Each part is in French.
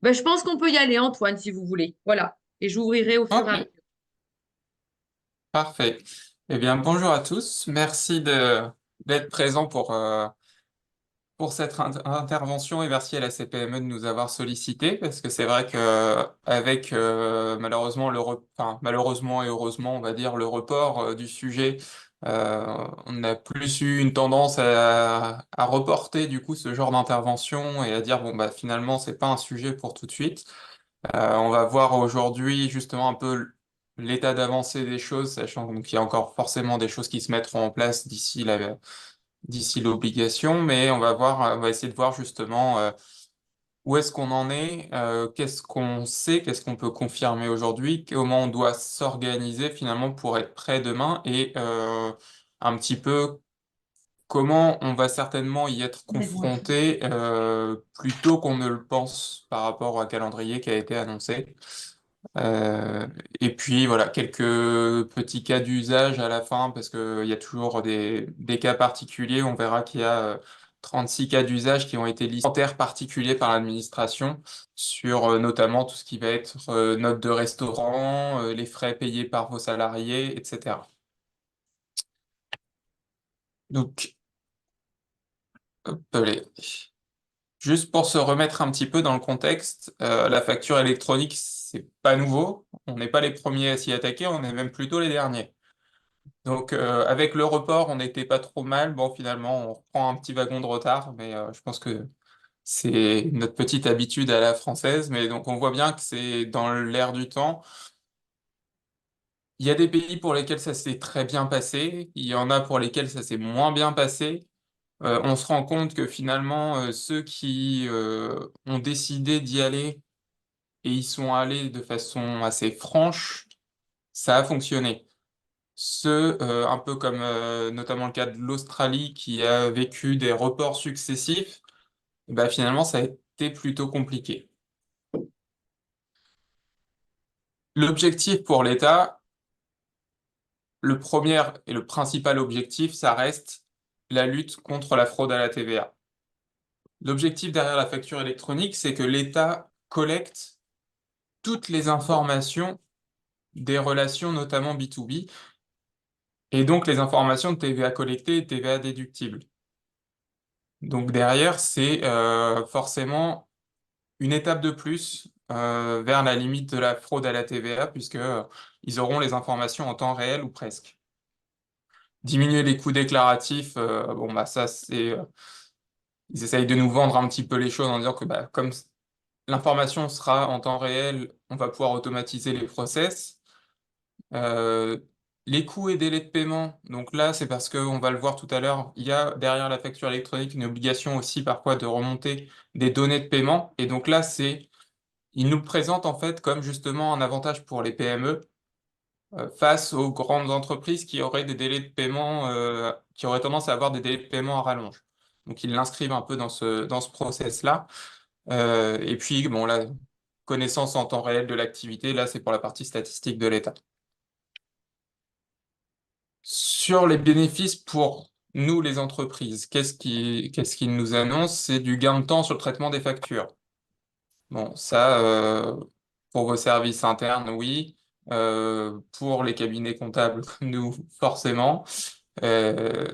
Ben, je pense qu'on peut y aller, Antoine, si vous voulez. Voilà. Et j'ouvrirai au fur et à Ok, mesure. parfait. Eh bien, bonjour à tous. Merci d'être présent pour cette intervention et merci à la CPME de nous avoir sollicité parce que c'est vrai que avec malheureusement enfin, malheureusement et heureusement on va dire le report du sujet, on a plus eu une tendance à reporter du coup ce genre d'intervention et à dire bon bah finalement c'est pas un sujet pour tout de suite. On va voir aujourd'hui justement un peu l'état d'avancée des choses, sachant donc qu'il y a encore forcément des choses qui se mettront en place d'ici l'obligation, mais on va voir, on va essayer de voir justement où est-ce qu'on en est, qu'est-ce qu'on sait, qu'est-ce qu'on peut confirmer aujourd'hui, comment on doit s'organiser finalement pour être prêt demain et un petit peu comment on va certainement y être confronté plus tôt qu'on ne le pense par rapport au calendrier qui a été annoncé. Euh, et puis voilà, quelques petits cas d'usage à la fin, parce qu'il y a toujours des cas particuliers. On verra qu'il y a 36 cas d'usage qui ont été listés en termes particuliers par l'administration, sur notamment tout ce qui va être notes de restaurant, les frais payés par vos salariés, etc. Donc, hop, allez. Juste pour se remettre un petit peu dans le contexte, la facture électronique, c'est pas nouveau. On n'est pas les premiers à s'y attaquer, on est même plutôt les derniers. Donc, avec le report, on n'était pas trop mal. Bon, finalement, on reprend un petit wagon de retard, mais je pense que c'est notre petite habitude à la française. Mais donc, on voit bien que c'est dans l'air du temps. Il y a des pays pour lesquels ça s'est très bien passé. Il y en a pour lesquels ça s'est moins bien passé. On se rend compte que finalement, ceux qui ont décidé d'y aller et y sont allés de façon assez franche, ça a fonctionné. Ceux, un peu comme notamment le cas de l'Australie qui a vécu des reports successifs, bah, finalement ça a été plutôt compliqué. L'objectif pour l'État, le premier et le principal objectif, ça reste la lutte contre la fraude à la TVA. L'objectif derrière la facture électronique, c'est que l'État collecte toutes les informations des relations, notamment B2B, et donc les informations de TVA collectée et de TVA déductible. Donc derrière, c'est forcément une étape de plus vers la limite de la fraude à la TVA, puisque ils auront les informations en temps réel ou presque. Diminuer les coûts déclaratifs, bon bah ça c'est, ils essayent de nous vendre un petit peu les choses en disant que bah, comme l'information sera en temps réel, on va pouvoir automatiser les process. Euh, les coûts et délais de paiement, donc là, c'est parce qu'on va le voir tout à l'heure, il y a derrière la facture électronique une obligation aussi parfois de remonter des données de paiement. Et donc là, il nous le présente en fait comme justement un avantage pour les PME face aux grandes entreprises qui auraient des délais de paiement, qui auraient tendance à avoir des délais de paiement à rallonge. Donc ils l'inscrivent un peu dans ce process-là. Et puis, bon, la connaissance en temps réel de l'activité, là, c'est pour la partie statistique de l'État. Sur les bénéfices pour nous, les entreprises, qu'est-ce qu'ils nous annoncent? C'est du gain de temps sur le traitement des factures. Bon, ça, pour vos services internes, oui. Pour les cabinets comptables, nous, forcément. Euh,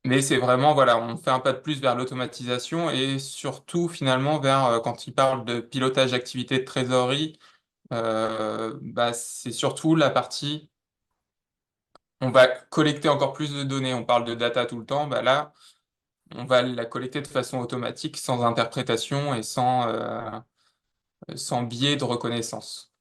mais c'est vraiment, voilà, on fait un pas de plus vers l'automatisation et surtout, finalement, vers, quand il parle de pilotage d'activité de trésorerie, bah, c'est surtout la partie on va collecter encore plus de données. On parle de data tout le temps. Bah là, on va la collecter de façon automatique, sans interprétation et sans biais de reconnaissance.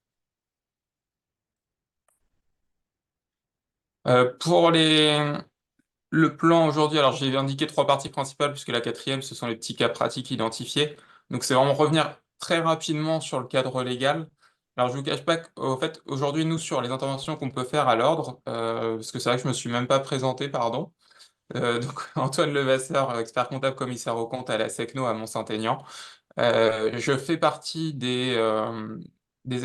Pour le plan aujourd'hui, alors j'ai indiqué trois parties principales, puisque la quatrième, ce sont les petits cas pratiques identifiés. Donc c'est vraiment revenir très rapidement sur le cadre légal. Alors je vous cache pas qu'au fait, aujourd'hui, nous, sur les interventions qu'on peut faire à l'ordre, parce que c'est vrai que je me suis même pas présenté, pardon. Donc Antoine Levasseur, expert comptable commissaire aux comptes à la SECNO à Mont-Saint-Aignan. Je fais partie des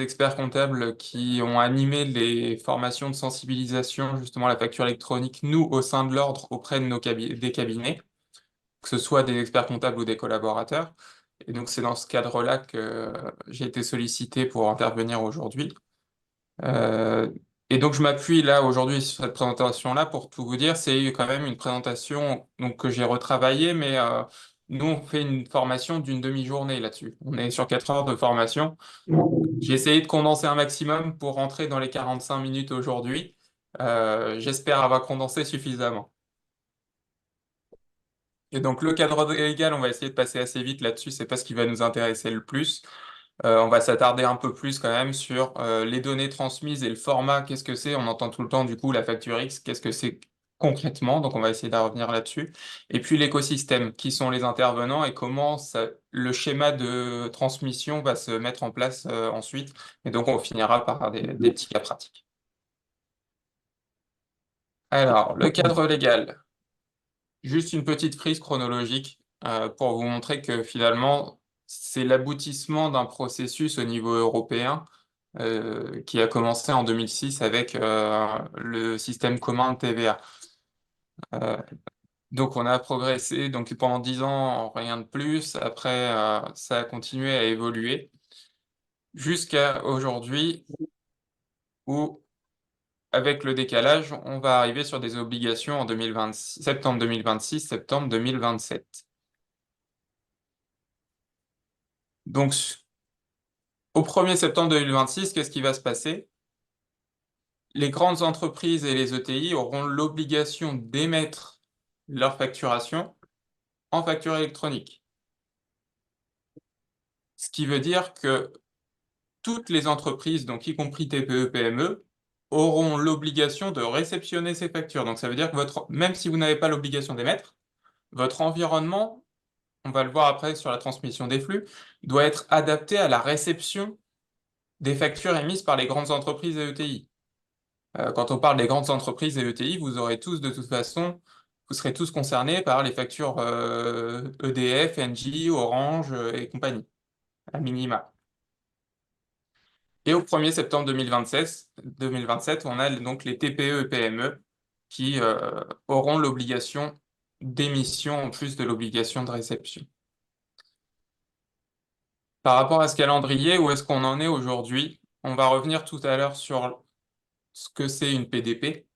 experts comptables qui ont animé les formations de sensibilisation justement à la facture électronique, nous, au sein de l'ordre, auprès de des cabinets, que ce soit des experts comptables ou des collaborateurs. Et donc, c'est dans ce cadre-là que j'ai été sollicité pour intervenir aujourd'hui. Euh, et donc, je m'appuie là aujourd'hui sur cette présentation-là pour tout vous dire. C'est quand même une présentation donc, que j'ai retravaillée, mais nous, on fait une formation d'une demi-journée là-dessus. On est sur 4 heures de formation. J'ai essayé de condenser un maximum pour rentrer dans les 45 minutes aujourd'hui. J'espère avoir condensé suffisamment. Et donc, le cadre légal, on va essayer de passer assez vite là-dessus. C'est pas ce qui va nous intéresser le plus. On va s'attarder un peu plus quand même sur les données transmises et le format. Qu'est-ce que c'est? On entend tout le temps du coup la facture X. Qu'est-ce que c'est concrètement? Donc on va essayer de revenir là-dessus. Et puis l'écosystème, qui sont les intervenants et comment le schéma de transmission va se mettre en place ensuite. Et donc on finira par des petits cas pratiques. Alors, le cadre légal. Juste une petite frise chronologique pour vous montrer que finalement, c'est l'aboutissement d'un processus au niveau européen qui a commencé en 2006 avec le système commun de TVA. Euh, donc on a progressé donc pendant 10 ans, rien de plus. Après, ça a continué à évoluer jusqu'à aujourd'hui où, avec le décalage, on va arriver sur des obligations en 2026, septembre 2026, septembre 2027. Donc, au 1er septembre 2026, qu'est-ce qui va se passer? Les grandes entreprises et les ETI auront l'obligation d'émettre leur facturation en facture électronique. Ce qui veut dire que toutes les entreprises, donc y compris TPE, PME, auront l'obligation de réceptionner ces factures. Donc ça veut dire que même si vous n'avez pas l'obligation d'émettre, votre environnement, on va le voir après sur la transmission des flux, doit être adapté à la réception des factures émises par les grandes entreprises et ETI. Quand on parle des grandes entreprises et ETI, vous aurez tous de toute façon, vous serez tous concernés par les factures EDF, Engie, Orange et compagnie, à minima. Et au 1er septembre 2027, on a donc les TPE et PME qui auront l'obligation d'émission en plus de l'obligation de réception. Par rapport à ce calendrier, où est-ce qu'on en est aujourd'hui? On va revenir tout à l'heure sur ce que c'est une PDP.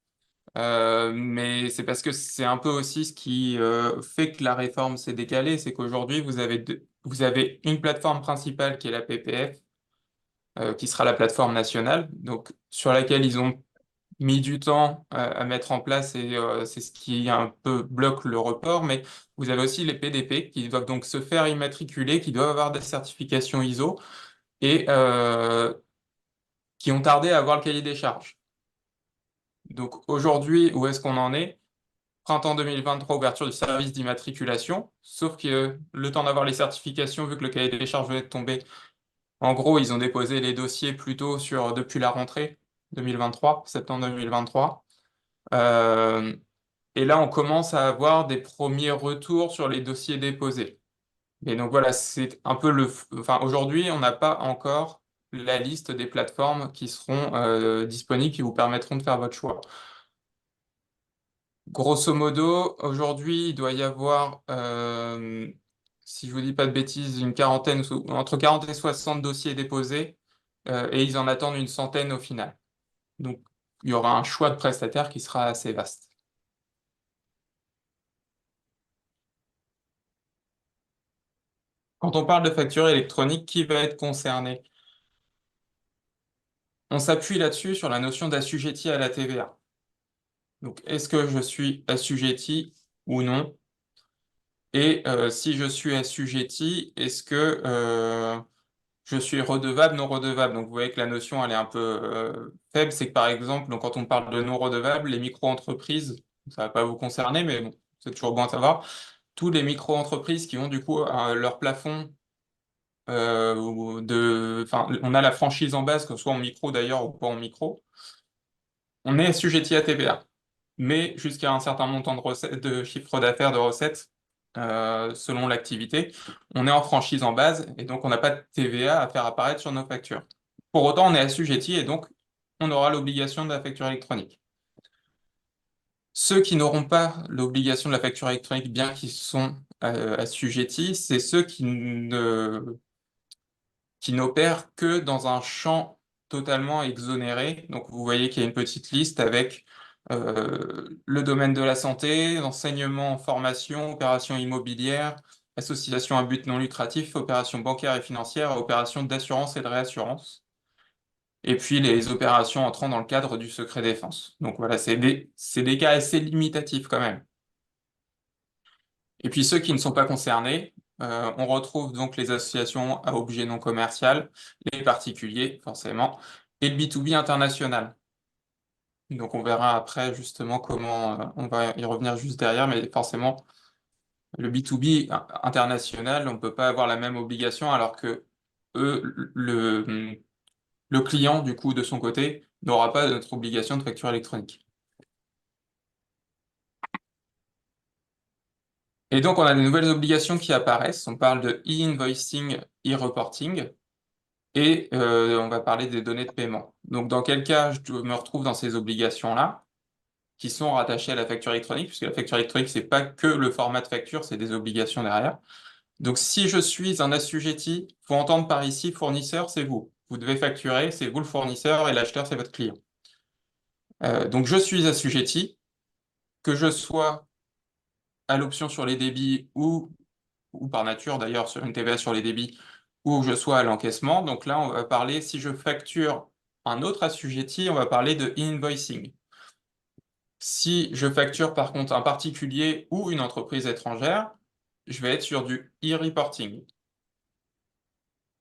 Mais c'est parce que c'est un peu aussi ce qui fait que la réforme s'est décalée, c'est qu'aujourd'hui, vous avez une plateforme principale qui est la PPF, qui sera la plateforme nationale, donc sur laquelle ils ont mis du temps à mettre en place et c'est ce qui un peu bloque le report, mais vous avez aussi les PDP qui doivent donc se faire immatriculer, qui doivent avoir des certifications ISO et qui ont tardé à avoir le cahier des charges. Donc aujourd'hui, où est-ce qu'on en est? Printemps 2023, ouverture du service d'immatriculation, sauf que le temps d'avoir les certifications, vu que le cahier des charges venait de tomber, en gros, ils ont déposé les dossiers plutôt depuis la rentrée 2023, septembre 2023. Euh, et là, on commence à avoir des premiers retours sur les dossiers déposés. Et donc voilà, c'est un peu Enfin, aujourd'hui, on n'a pas encore la liste des plateformes qui seront disponibles, qui vous permettront de faire votre choix. Grosso modo, aujourd'hui, il doit y avoir, si je vous dis pas de bêtises, entre 40 et 60 dossiers déposés, et ils en attendent une centaine au final. Donc, il y aura un choix de prestataires qui sera assez vaste. Quand on parle de facture électronique, qui va être concerné? On s'appuie là-dessus sur la notion d'assujetti à la TVA. Donc, est-ce que je suis assujetti ou non? Et si je suis assujetti, est-ce que je suis redevable, non redevable? Donc vous voyez que la notion elle est un peu faible. C'est que par exemple, donc, quand on parle de non redevable, les micro-entreprises, ça va pas vous concerner, mais bon, c'est toujours bon à savoir. Tous les micro-entreprises qui ont du coup leur plafond enfin, on a la franchise en base, que ce soit en micro d'ailleurs ou pas en micro, on est assujetti à TVA, mais jusqu'à un certain montant de chiffre d'affaires, de recettes, selon l'activité, on est en franchise en base et donc on n'a pas de TVA à faire apparaître sur nos factures. Pour autant, on est assujetti et donc on aura l'obligation de la facture électronique. Ceux qui n'auront pas l'obligation de la facture électronique, bien qu'ils sont assujettis, c'est ceux qui n'opèrent que dans un champ totalement exonéré. Donc vous voyez qu'il y a une petite liste avec le domaine de la santé, l'enseignement, formation, opérations immobilières, association à but non lucratif, opérations bancaires et financières, opérations d'assurance et de réassurance. Et puis les opérations entrant dans le cadre du secret défense. Donc voilà, c'est des cas assez limitatifs quand même. Et puis ceux qui ne sont pas concernés, on retrouve donc les associations à objet non commercial, les particuliers forcément, et le B2B international. Donc on verra après justement comment on va y revenir juste derrière, mais forcément le B2B international, on ne peut pas avoir la même obligation alors que eux, le client du coup de son côté n'aura pas notre obligation de facture électronique. Et donc on a des nouvelles obligations qui apparaissent. On parle de e-invoicing, e-reporting. Et on va parler des données de paiement. Donc, dans quel cas je me retrouve dans ces obligations-là, qui sont rattachées à la facture électronique, puisque la facture électronique, c'est pas que le format de facture, c'est des obligations derrière. Donc, si je suis un assujetti, faut entendre par ici, fournisseur, c'est vous. Vous devez facturer, c'est vous le fournisseur et l'acheteur, c'est votre client. Donc, je suis assujetti, que je sois à l'option sur les débits ou par nature d'ailleurs sur une TVA sur les débits, ou que je sois à l'encaissement. Donc là, on va parler, si je facture un autre assujetti, on va parler de invoicing. Si je facture par contre un particulier ou une entreprise étrangère, je vais être sur du e-reporting.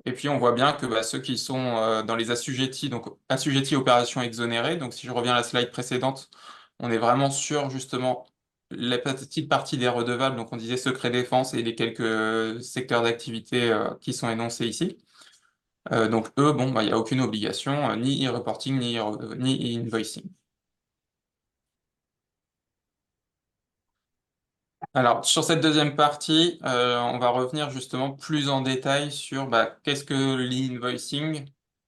Et puis on voit bien que ceux qui sont dans les assujettis, donc assujettis opérations exonérées, donc si je reviens à la slide précédente, on est vraiment sur justement la petite partie des redevables, donc on disait secret défense et les quelques secteurs d'activité qui sont énoncés ici. Donc eux, bon, il n'y a aucune obligation, ni e-reporting, ni e-invoicing. Alors, sur cette deuxième partie, on va revenir justement plus en détail sur qu'est-ce que l'e-invoicing,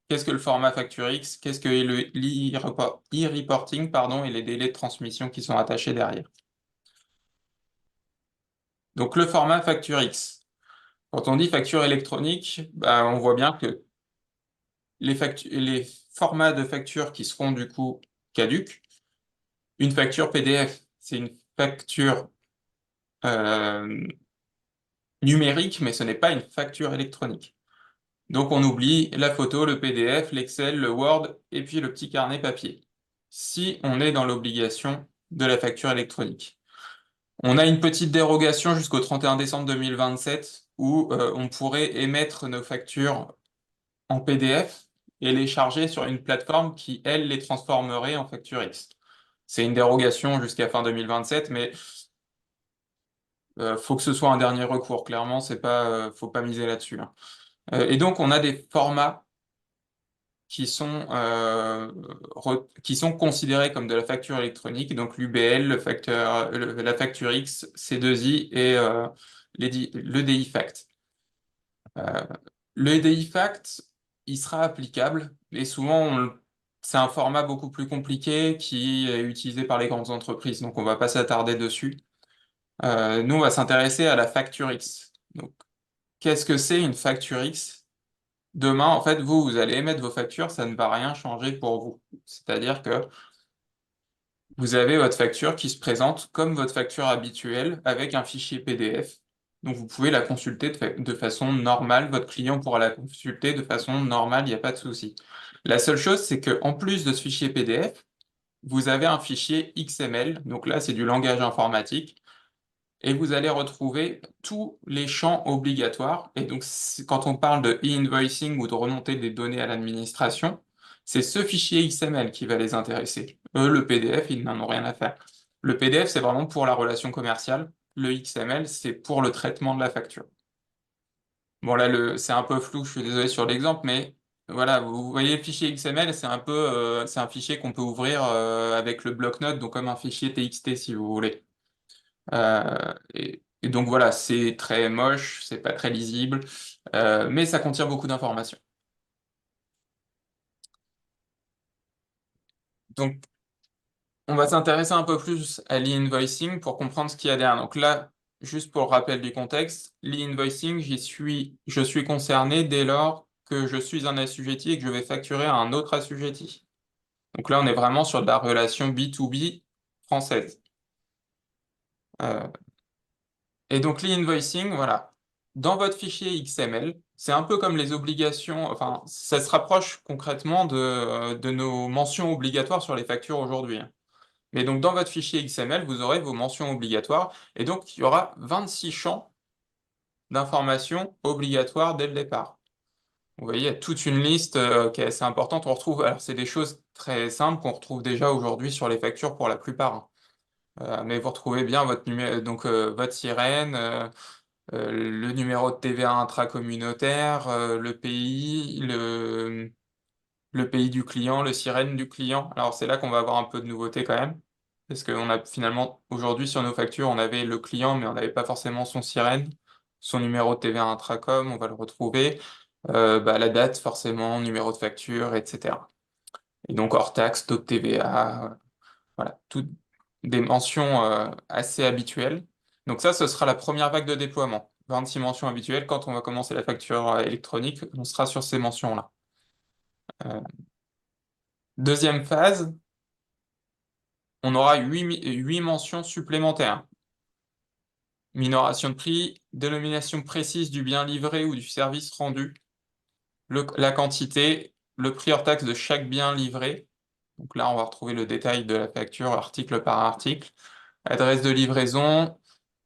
qu'est-ce que le format FactureX, qu'est-ce que l'e-reporting, pardon, et les délais de transmission qui sont attachés derrière. Donc, le format FactureX. Quand on dit facture électronique, on voit bien que les formats de facture qui seront du coup caducs, une facture PDF, c'est une facture euh, numérique, mais ce n'est pas une facture électronique. Donc on oublie la photo, le PDF, l'Excel, le Word et puis le petit carnet papier. Si on est dans l'obligation de la facture électronique. On a une petite dérogation jusqu'au 31 décembre 2027 où on pourrait émettre nos factures en PDF et les charger sur une plateforme qui, elle, les transformerait en facture X. C'est une dérogation jusqu'à fin 2027, mais faut que ce soit un dernier recours. Clairement, c'est pas, faut pas miser là-dessus, hein. Et donc, on a des formats qui sont considérés comme de la facture électronique, donc l'UBL, la facture X, C2I et le DIFACT. Euh, le DIFACT, il sera applicable, et souvent, c'est un format beaucoup plus compliqué qui est utilisé par les grandes entreprises, donc on va pas s'attarder dessus. Nous, on va s'intéresser à la facture X. Donc, qu'est-ce que c'est une facture X? Demain, en fait, vous allez émettre vos factures, ça ne va rien changer pour vous. C'est-à-dire que vous avez votre facture qui se présente comme votre facture habituelle avec un fichier PDF. Donc, vous pouvez la consulter de façon normale. Votre client pourra la consulter de façon normale, il n'y a pas de souci. La seule chose, c'est qu'en plus de ce fichier PDF, vous avez un fichier XML. Donc là, c'est du langage informatique et vous allez retrouver tous les champs obligatoires. Et donc, quand on parle de e-invoicing ou de remonter des données à l'administration, c'est ce fichier XML qui va les intéresser. Eux, le PDF, ils n'en ont rien à faire. Le PDF, c'est vraiment pour la relation commerciale. Le XML, c'est pour le traitement de la facture. Bon, là, c'est un peu flou, je suis désolé sur l'exemple, mais voilà, vous voyez le fichier XML, c'est un fichier qu'on peut ouvrir avec le bloc-notes, donc comme un fichier TXT si vous voulez. Et donc voilà, c'est très moche, c'est pas très lisible, mais ça contient beaucoup d'informations. Donc on va s'intéresser un peu plus à l'e-invoicing pour comprendre ce qu'il y a derrière. Donc là, juste pour le rappel du contexte, l'e-invoicing, je suis concerné dès lors que je suis un assujetti et que je vais facturer à un autre assujetti. Donc là, on est vraiment sur de la relation B2B française. Euh, et donc l'e-invoicing, voilà. Dans votre fichier XML, c'est un peu comme les obligations, enfin, ça se rapproche concrètement de nos mentions obligatoires sur les factures aujourd'hui, hein. Mais donc dans votre fichier XML, vous aurez vos mentions obligatoires, et donc il y aura 26 champs d'informations obligatoires dès le départ. Vous voyez, il y a toute une liste qui est assez importante. On retrouve, alors c'est des choses très simples qu'on retrouve déjà aujourd'hui sur les factures pour la plupart, hein. Mais vous retrouvez bien votre numéro, donc votre sirène, le numéro de TVA intracommunautaire, le pays, le pays du client, le sirène du client. Alors c'est là qu'on va avoir un peu de nouveauté quand même, parce qu'on a finalement, aujourd'hui sur nos factures, on avait le client, mais on n'avait pas forcément son sirène, son numéro de TVA intracom, on va le retrouver, la date forcément, numéro de facture, etc. Et donc hors taxe, taux de TVA, voilà, toutes des mentions assez habituelles. Donc ça, ce sera la première vague de déploiement. 26 mentions habituelles. Quand on va commencer la facture électronique, on sera sur ces mentions-là. Euh, Deuxième phase, on aura 8 mentions supplémentaires. Minoration de prix, dénomination précise du bien livré ou du service rendu, la quantité, le prix hors taxe de chaque bien livré. Donc là, on va retrouver le détail de la facture article par article. Adresse de livraison,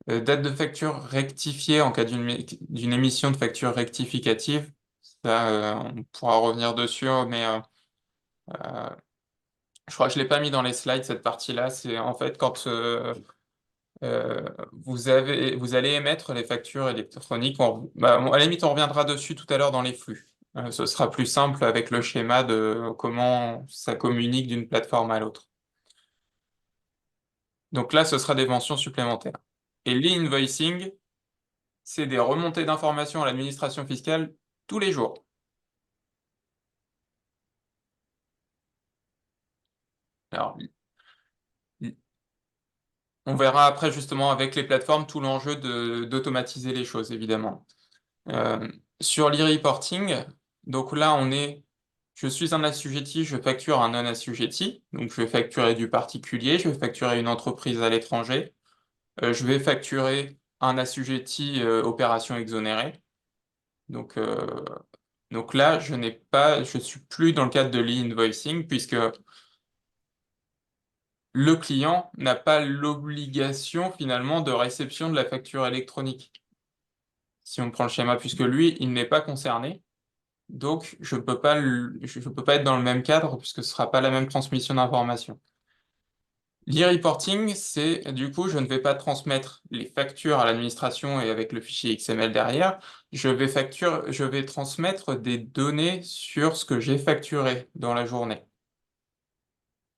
date de facture rectifiée en cas d'une émission de facture rectificative. Ça, on pourra revenir dessus, mais euh, je crois que je ne l'ai pas mis dans les slides, cette partie-là. C'est en fait quand vous allez émettre les factures électroniques. À la limite, on reviendra dessus tout à l'heure dans les flux. Ce sera plus simple avec le schéma de comment ça communique d'une plateforme à l'autre. Donc là, ce sera des mentions supplémentaires. Et l'e-invoicing, c'est des remontées d'informations à l'administration fiscale tous les jours. Alors, on verra après justement avec les plateformes tout l'enjeu d'automatiser les choses, évidemment. Euh, Sur l'e-reporting, donc là, je suis un assujetti, je facture un non-assujetti, donc je vais facturer du particulier, je vais facturer une entreprise à l'étranger, je vais facturer un assujetti opération exonérée. Donc, euh, donc là, je suis plus dans le cadre de l'e-invoicing puisque le client n'a pas l'obligation finalement de réception de la facture électronique. Si on prend le schéma, puisque lui, il n'est pas concerné, donc je peux pas être dans le même cadre puisque ce ne sera pas la même transmission d'informations. L'e-reporting, c'est du coup, je ne vais pas transmettre les factures à l'administration et avec le fichier XML derrière, je vais transmettre des données sur ce que j'ai facturé dans la journée.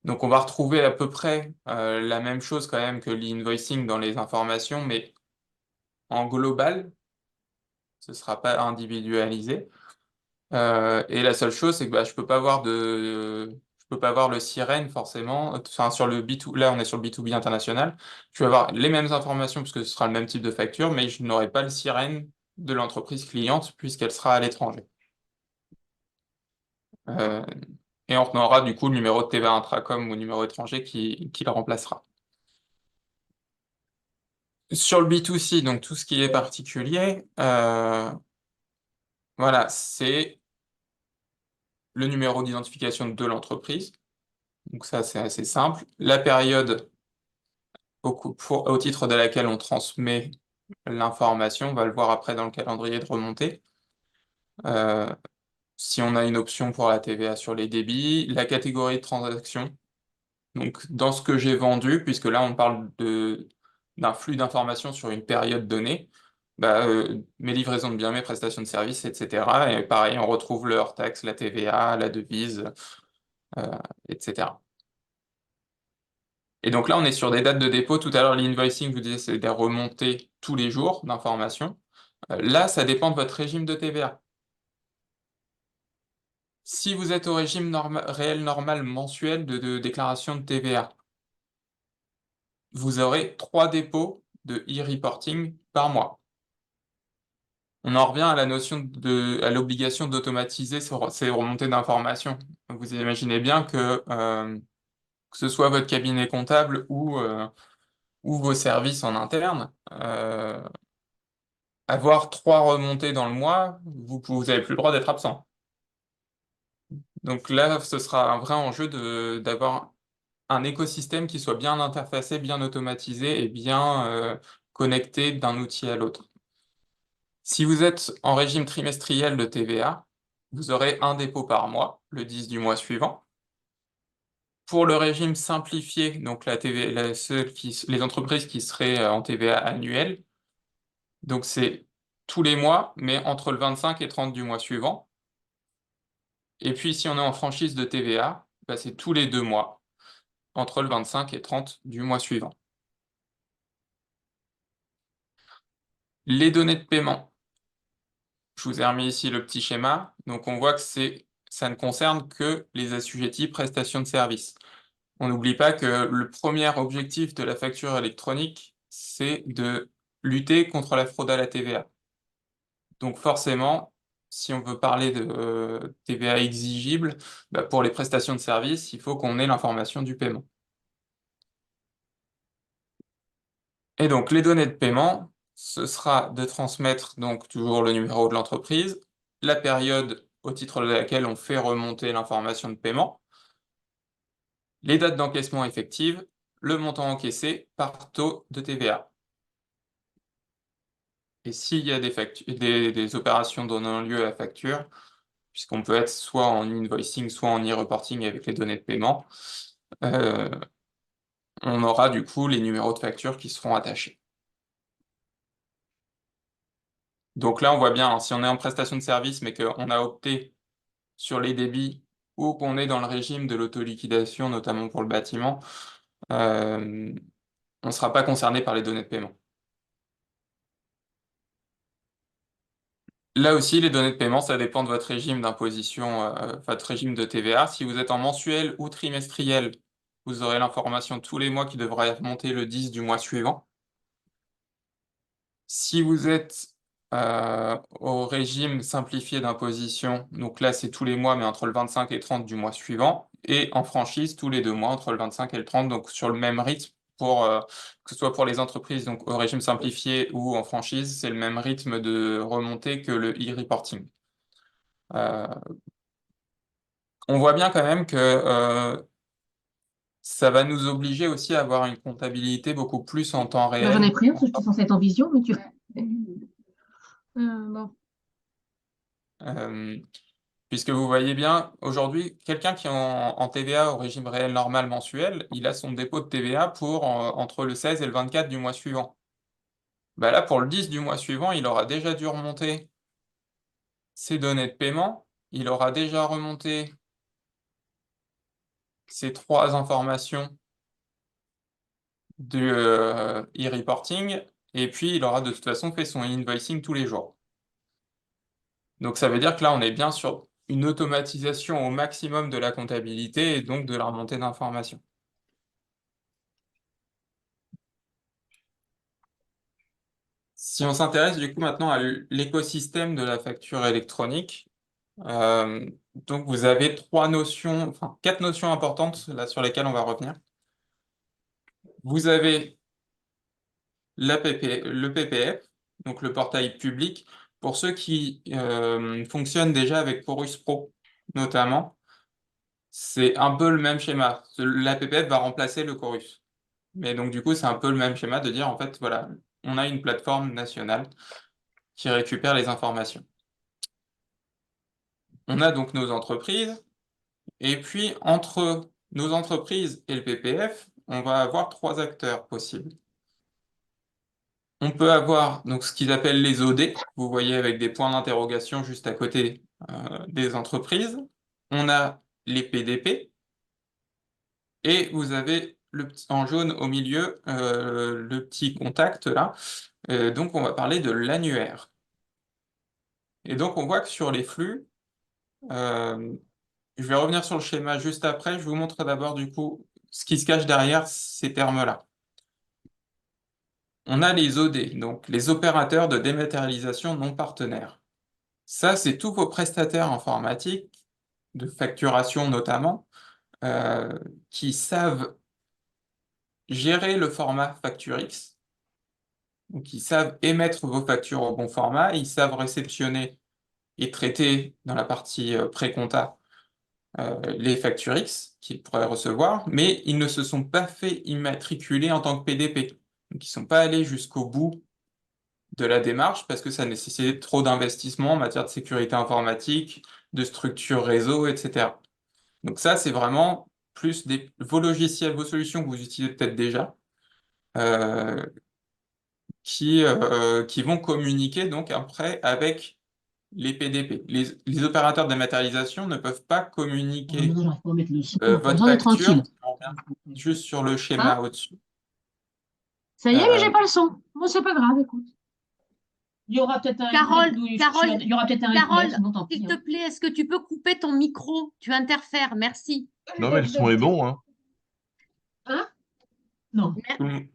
Donc on va retrouver à peu près la même chose quand même que l'invoicing dans les informations, mais en global, ce ne sera pas individualisé. Et la seule chose, c'est que je peux pas avoir le sirène forcément. Enfin, sur le B2, là on est sur le B2B international. Je vais avoir les mêmes informations puisque ce sera le même type de facture, mais je n'aurai pas le sirène de l'entreprise cliente puisqu'elle sera à l'étranger. Euh, et on aura du coup le numéro de TVA intracom ou numéro étranger qui le remplacera. Sur le B2C, donc tout ce qui est particulier, voilà, c'est le numéro d'identification de l'entreprise. Donc ça, c'est assez simple. La période au titre de laquelle on transmet l'information, on va le voir après dans le calendrier de remontée. Euh, Si on a une option pour la TVA sur les débits, la catégorie de transaction. Donc dans ce que j'ai vendu, puisque là on parle d'un flux d'informations sur une période donnée, mes livraisons de biens, mes prestations de services, etc. Et pareil, on retrouve le hors-taxe, la TVA, la devise, euh, etc. Et donc là, on est sur des dates de dépôt. Tout à l'heure, l'invoicing, je vous disais, c'est des remontées tous les jours d'informations. Là, ça dépend de votre régime de TVA. Si vous êtes au régime réel normal mensuel de déclaration de TVA, vous aurez 3 dépôts de e-reporting par mois. On en revient à la notion à l'obligation d'automatiser ces remontées d'informations. Vous imaginez bien que ce soit votre cabinet comptable ou vos services en interne, avoir 3 remontées dans le mois, vous n'avez plus le droit d'être absent. Donc là, ce sera un vrai enjeu d'avoir un écosystème qui soit bien interfacé, bien automatisé et bien connecté d'un outil à l'autre. Si vous êtes en régime trimestriel de TVA, vous aurez un dépôt par mois, le 10 du mois suivant. Pour le régime simplifié, donc la TVA, les entreprises qui seraient en TVA annuelle, donc c'est tous les mois, mais entre le 25 et 30 du mois suivant. Et puis si on est en franchise de TVA, bah, c'est tous les 2 mois, entre le 25 et 30 du mois suivant. Les données de paiement. Je vous ai remis ici le petit schéma. Donc on voit que ça ne concerne que les assujettis prestations de services. On n'oublie pas que le premier objectif de la facture électronique, c'est de lutter contre la fraude à la TVA. Donc forcément, si on veut parler de TVA exigible, bah, pour les prestations de services, il faut qu'on ait l'information du paiement. Et donc les données de paiement, ce sera de transmettre donc toujours le numéro de l'entreprise, la période au titre de laquelle on fait remonter l'information de paiement, les dates d'encaissement effectives, le montant encaissé par taux de TVA. Et s'il y a des opérations donnant lieu à facture, puisqu'on peut être soit en invoicing, soit en e-reporting avec les données de paiement, euh, on aura du coup les numéros de facture qui seront attachés. Donc là, on voit bien, hein, si on est en prestation de service, mais qu'on a opté sur les débits ou qu'on est dans le régime de l'autoliquidation, notamment pour le bâtiment, on ne sera pas concerné par les données de paiement. Là aussi, les données de paiement, ça dépend de votre régime d'imposition, votre régime de TVA. Si vous êtes en mensuel ou trimestriel, vous aurez l'information tous les mois qui devrait remonter le 10 du mois suivant. Si vous êtes au régime simplifié d'imposition, donc là c'est tous les mois, mais entre le 25 et 30 du mois suivant, et en franchise tous les 2 mois, entre le 25 et le 30, donc sur le même rythme, que ce soit pour les entreprises, donc au régime simplifié ou en franchise, c'est le même rythme de remontée que le e-reporting. Euh, on voit bien quand même que ça va nous obliger aussi à avoir une comptabilité beaucoup plus en temps Bah, j'en ai réel. pris un parce que j'étais censée être en vision, mais tu. Bon. Euh, Puisque vous voyez bien, aujourd'hui, quelqu'un qui est en TVA au régime réel normal mensuel, il a son dépôt de TVA pour entre le 16 et le 24 du mois suivant. Bah là, pour le 10 du mois suivant, il aura déjà dû remonter ses données de paiement, il aura déjà remonté ces 3 informations de e-reporting, et puis il aura de toute façon fait son invoicing tous les jours. Donc ça veut dire que là, on est bien sur une automatisation au maximum de la comptabilité et donc de la remontée d'informations. Si on s'intéresse du coup maintenant à l'écosystème de la facture électronique, donc vous avez 4 notions importantes là sur lesquelles on va revenir. Vous avez le PPF, donc le portail public, pour ceux qui fonctionnent déjà avec Chorus Pro notamment, c'est un peu le même schéma. La PPF va remplacer le Chorus. Mais donc du coup, c'est un peu le même schéma de dire en fait, voilà, on a une plateforme nationale qui récupère les informations. On a donc nos entreprises, et puis entre nos entreprises et le PPF, on va avoir 3 acteurs possibles. On peut avoir donc ce qu'ils appellent les OD, vous voyez avec des points d'interrogation juste à côté des entreprises. On a les PDP, et vous avez en jaune au milieu le petit contact là. Donc on va parler de l'annuaire. Et donc on voit que sur les flux, euh, je vais revenir sur le schéma juste après. Je vous montre d'abord du coup ce qui se cache derrière ces termes-là. on a les OD, donc les opérateurs de dématérialisation non partenaires. Ça, c'est tous vos prestataires informatiques, de facturation notamment, euh, qui savent gérer le format FactureX. Donc, ils savent émettre vos factures au bon format, ils savent réceptionner et traiter dans la partie pré-compta les factures X qu'ils pourraient recevoir, mais ils ne se sont pas fait immatriculer en tant que PDP. Donc, ils ne sont pas allés jusqu'au bout de la démarche parce que ça nécessitait trop d'investissement en matière de sécurité informatique, de structure réseau, etc. Donc ça, c'est vraiment plus vos logiciels, vos solutions que vous utilisez peut-être déjà, euh, qui vont communiquer donc après avec les PDP. Les opérateurs de dématérialisation ne peuvent pas communiquer Maintenant, j'arrive pas à mettre le son. T'as votre besoin d'être facture, tranquille. si on revient juste sur le schéma Hein? au-dessus. Ça y est, mais Euh, j'ai pas le son. Bon, c'est pas grave, écoute. Il y aura peut-être un Carole, il y aura peut-être un replay, Carole, sinon tant s'il pis. te Hein. plaît, est-ce que tu peux couper ton micro? Tu interfères, merci. Non, mais le son est bon, hein. Hein? Non. Mer- tout le-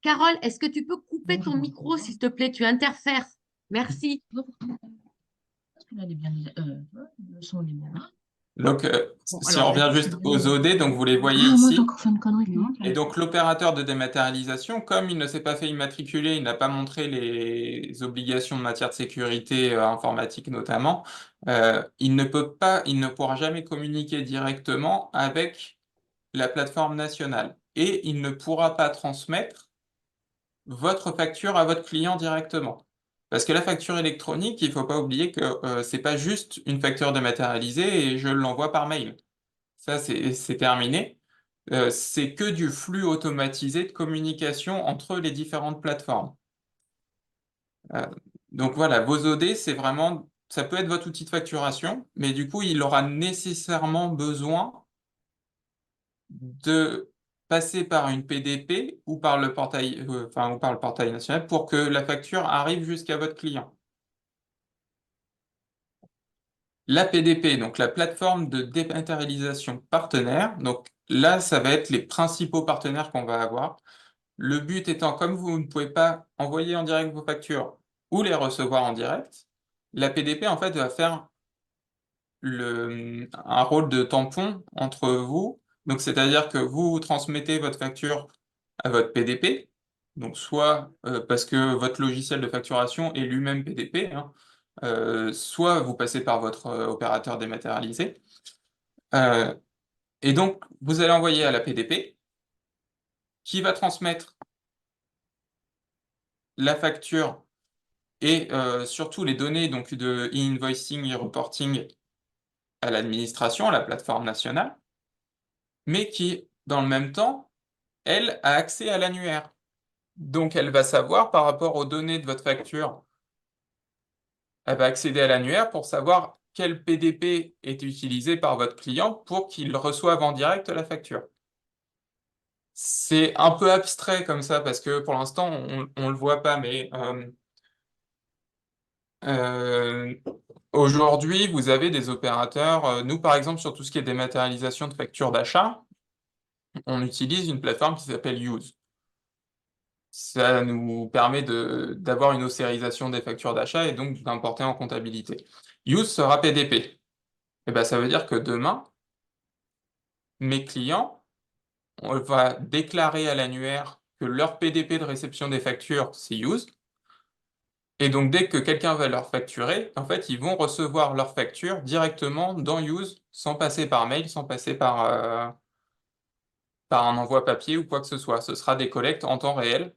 Carole, est-ce que tu peux couper Non, je ton vois. micro, s'il te plaît? Tu interfères. Merci. Parce que là, il est bien, le son il est bien. Hein. donc, Bon, si on alors, revient juste aux OD, donc vous les voyez Ah, moi, j'ai ici. encore fait une connerie. Lui, hein. Et donc, l'opérateur de dématérialisation, comme il ne s'est pas fait immatriculer, il n'a pas montré les obligations en matière de sécurité informatique notamment, il ne pourra jamais communiquer directement avec la plateforme nationale. Et il ne pourra pas transmettre votre facture à votre client directement. Parce que la facture électronique, il ne faut pas oublier que c'est pas juste une facture dématérialisée et je l'envoie par mail. Ça, c'est terminé. C'est que du flux automatisé de communication entre les différentes plateformes. Euh, donc voilà, vos OD, c'est vraiment, ça peut être votre outil de facturation, mais du coup, il aura nécessairement besoin de passer par une PDP ou par le portail, enfin, ou par le portail national pour que la facture arrive jusqu'à votre client. La PDP, donc la plateforme de dématérialisation partenaire, donc là, ça va être les principaux partenaires qu'on va avoir. Le but étant, comme vous ne pouvez pas envoyer en direct vos factures ou les recevoir en direct, la PDP, en fait, va faire un rôle de tampon entre vous. Donc, c'est-à-dire que vous transmettez votre facture à votre PDP, donc soit parce que votre logiciel de facturation est lui-même PDP, hein, soit vous passez par votre opérateur dématérialisé. Euh, et donc, vous allez envoyer à la PDP qui va transmettre la facture et surtout les données donc, de e-invoicing et reporting à l'administration, à la plateforme nationale, mais qui, dans le même temps, elle a accès à l'annuaire. Donc, elle va savoir par rapport aux données de votre facture, elle va accéder à l'annuaire pour savoir quel PDP est utilisé par votre client pour qu'il reçoive en direct la facture. C'est un peu abstrait comme ça parce que pour l'instant, on ne le voit pas, mais euh, aujourd'hui, vous avez des opérateurs. Nous, par exemple, sur tout ce qui est dématérialisation de factures d'achat, on utilise une plateforme qui s'appelle Use. Ça nous permet d'avoir une ossérisation des factures d'achat et donc d'importer en comptabilité. Use sera PDP. Et ben, ça veut dire que demain, mes clients, on va déclarer à l'annuaire que leur PDP de réception des factures, c'est Use. Et donc, dès que quelqu'un va leur facturer, en fait, ils vont recevoir leur facture directement dans Use, sans passer par mail, sans passer par un envoi papier ou quoi que ce soit. Ce sera des collectes en temps réel.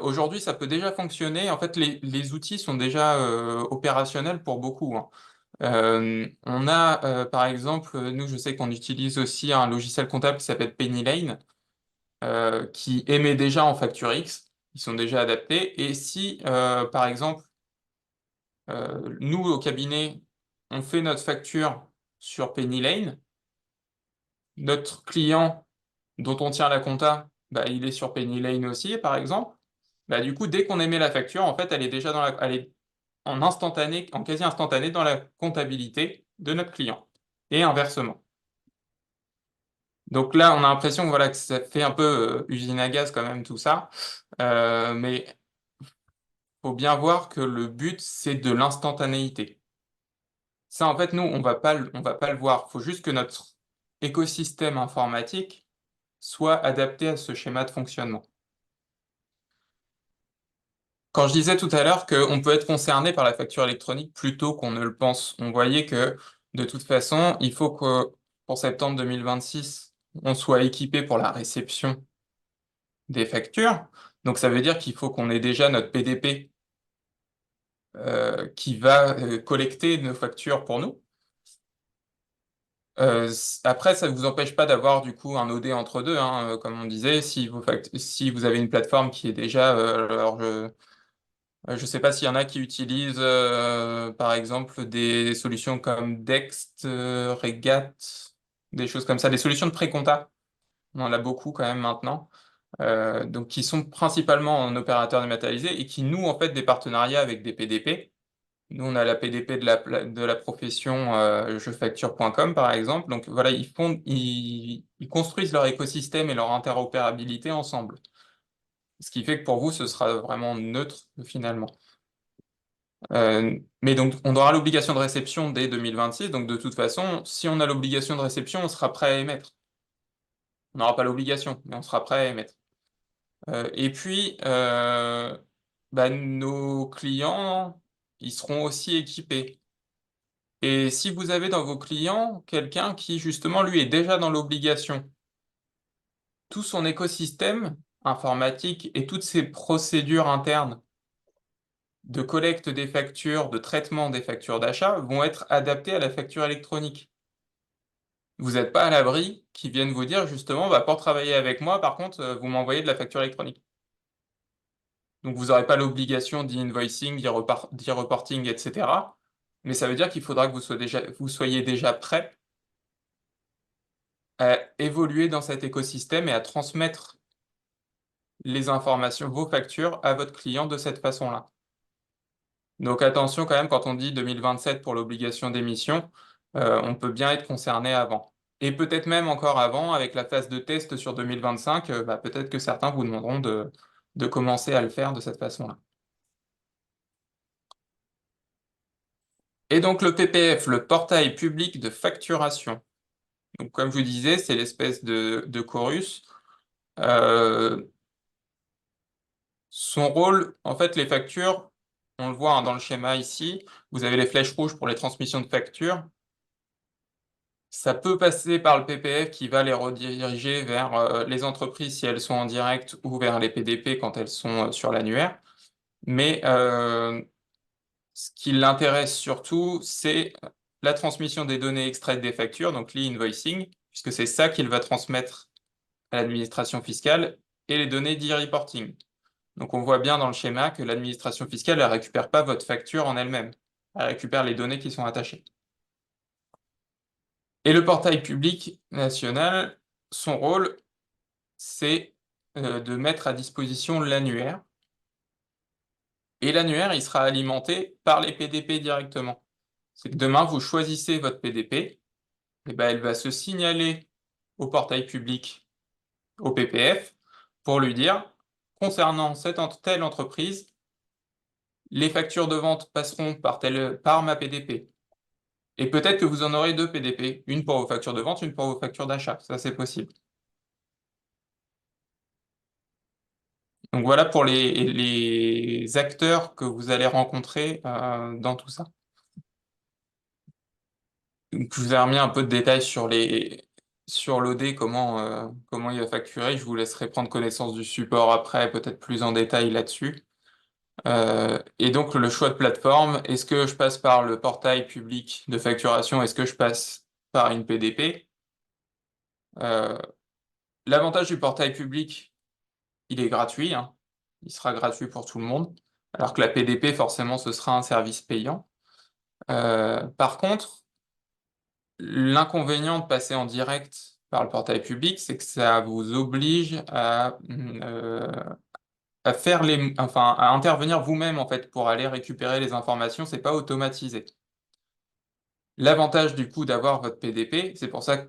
Aujourd'hui, ça peut déjà fonctionner. En fait, les outils sont déjà opérationnels pour beaucoup, hein. On a, par exemple, nous, je sais qu'on utilise aussi un logiciel comptable qui s'appelle PennyLane, qui émet déjà en facture X. Ils sont déjà adaptés. Et si, par exemple, nous, au cabinet, on fait notre facture sur PennyLane, notre client dont on tient la compta, bah, il est sur PennyLane aussi, par exemple. Bah, du coup, dès qu'on émet la facture, en fait, elle est déjà elle est en instantané, en quasi instantané dans la comptabilité de notre client. Et inversement. Donc là, on a l'impression que, voilà, que ça fait un peu usine à gaz quand même tout ça. Mais faut bien voir que le but, c'est de l'instantanéité. Ça, en fait, nous, on va pas le voir. Il faut juste que notre écosystème informatique soit adapté à ce schéma de fonctionnement. Quand je disais tout à l'heure qu'on peut être concerné par la facture électronique plus tôt qu'on ne le pense, on voyait que de toute façon, il faut que pour septembre 2026, on soit équipé pour la réception des factures. Donc ça veut dire qu'il faut qu'on ait déjà notre PDP qui va collecter nos factures pour nous. Après, ça ne vous empêche pas d'avoir du coup un OD entre deux, hein, comme on disait, si vous avez une plateforme qui est déjà, alors je ne sais pas s'il y en a qui utilisent par exemple des solutions comme Dext, Regat, des choses comme ça, des solutions de pré-compta. On en a beaucoup quand même maintenant. Donc qui sont principalement en opérateur dématérialisé et qui nouent en fait des partenariats avec des PDP. Nous, on a la PDP de la profession jefacture.com par exemple. Donc voilà, ils construisent leur écosystème et leur interopérabilité ensemble. Ce qui fait que pour vous, ce sera vraiment neutre finalement. Mais donc, on aura l'obligation de réception dès 2026. Donc, de toute façon, si on a l'obligation de réception, on sera prêt à émettre. On n'aura pas l'obligation, mais on sera prêt à émettre. Et puis, bah, nos clients, ils seront aussi équipés. Et si vous avez dans vos clients quelqu'un qui, justement, lui, est déjà dans l'obligation, tout son écosystème informatique et toutes ses procédures internes de collecte des factures, de traitement des factures d'achat vont être adaptées à la facture électronique. Vous n'êtes pas à l'abri qu'ils viennent vous dire justement, bah, pour travailler avec moi, par contre, vous m'envoyez de la facture électronique. Donc vous n'aurez pas l'obligation d'e-invoicing, d'e-reporting, etc. Mais ça veut dire qu'il faudra que vous soyez déjà prêt à évoluer dans cet écosystème et à transmettre les informations, vos factures à votre client de cette façon-là. Donc attention quand même, quand on dit 2027 pour l'obligation d'émission, on peut bien être concerné avant. Et peut-être même encore avant, avec la phase de test sur 2025, bah, peut-être que certains vous demanderont de commencer à le faire de cette façon-là. Et donc le PPF, le portail public de facturation. Donc comme je vous disais, c'est l'espèce de chorus. Euh, Son rôle, en fait, les factures, on le voit hein, dans le schéma ici, vous avez les flèches rouges pour les transmissions de factures. Ça peut passer par le PPF qui va les rediriger vers les entreprises si elles sont en direct ou vers les PDP quand elles sont sur l'annuaire. Mais ce qui l'intéresse surtout, c'est la transmission des données extraites des factures, donc l'e-invoicing, puisque c'est ça qu'il va transmettre à l'administration fiscale, et les données d'e-reporting. Donc on voit bien dans le schéma que l'administration fiscale ne récupère pas votre facture en elle-même. Elle récupère les données qui sont attachées. Et le portail public national, son rôle, c'est de mettre à disposition l'annuaire. Et l'annuaire, il sera alimenté par les PDP directement. C'est que demain, vous choisissez votre PDP, et ben, elle va se signaler au portail public, au PPF, pour lui dire, concernant telle entreprise, les factures de vente passeront par ma PDP. Et peut-être que vous en aurez deux PDP, une pour vos factures de vente, une pour vos factures d'achat. Ça, c'est possible. Donc voilà pour les acteurs que vous allez rencontrer dans tout ça. Donc, je vous ai remis un peu de détails sur l'OD, comment il va facturer. Je vous laisserai prendre connaissance du support après, peut-être plus en détail là-dessus. Et donc le choix de plateforme, est-ce que je passe par le portail public de facturation, est-ce que je passe par une PDP? Euh, L'avantage du portail public, il est gratuit, hein. Il sera gratuit pour tout le monde, alors que la PDP, forcément, ce sera un service payant. Par contre, l'inconvénient de passer en direct par le portail public, c'est que ça vous oblige à enfin, à intervenir vous-même en fait pour aller récupérer les informations. C'est pas automatisé. L'avantage du coup d'avoir votre PDP, c'est pour ça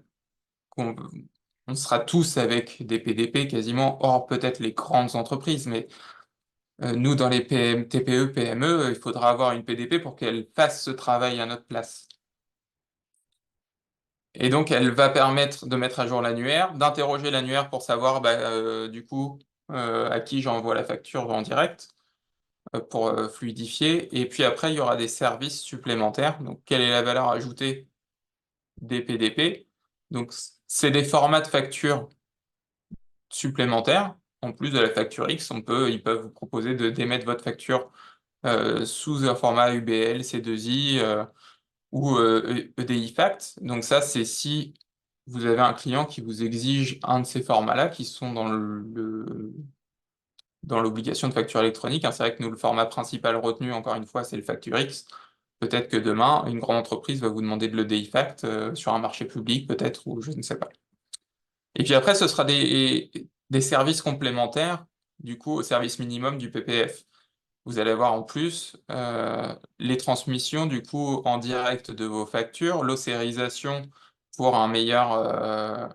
qu'on on sera tous avec des PDP quasiment, hors peut-être les grandes entreprises, mais nous, dans les TPE, PME, il faudra avoir une PDP pour qu'elle fasse ce travail à notre place. Et donc, elle va permettre de mettre à jour l'annuaire, d'interroger l'annuaire pour savoir, du coup, à qui j'envoie la facture en direct, pour fluidifier. Et puis après, il y aura des services supplémentaires. Donc, quelle est la valeur ajoutée des PDP? Donc, c'est des formats de facture supplémentaires. En plus de la facture X, ils peuvent vous proposer d'émettre votre facture sous un format UBL, C2I ou EDI Fact. Donc ça, c'est si vous avez un client qui vous exige un de ces formats-là qui sont dans l'obligation de facture électronique, hein. C'est vrai que nous, le format principal retenu, encore une fois, c'est le facture X. Peut-être que demain, une grande entreprise va vous demander de l'EDI Fact sur un marché public, peut-être, ou je ne sais pas. Et puis après, ce sera des services complémentaires, du coup, au service minimum du PPF. Vous allez avoir en plus les transmissions du coup en direct de vos factures, l'ossérisation pour une meilleure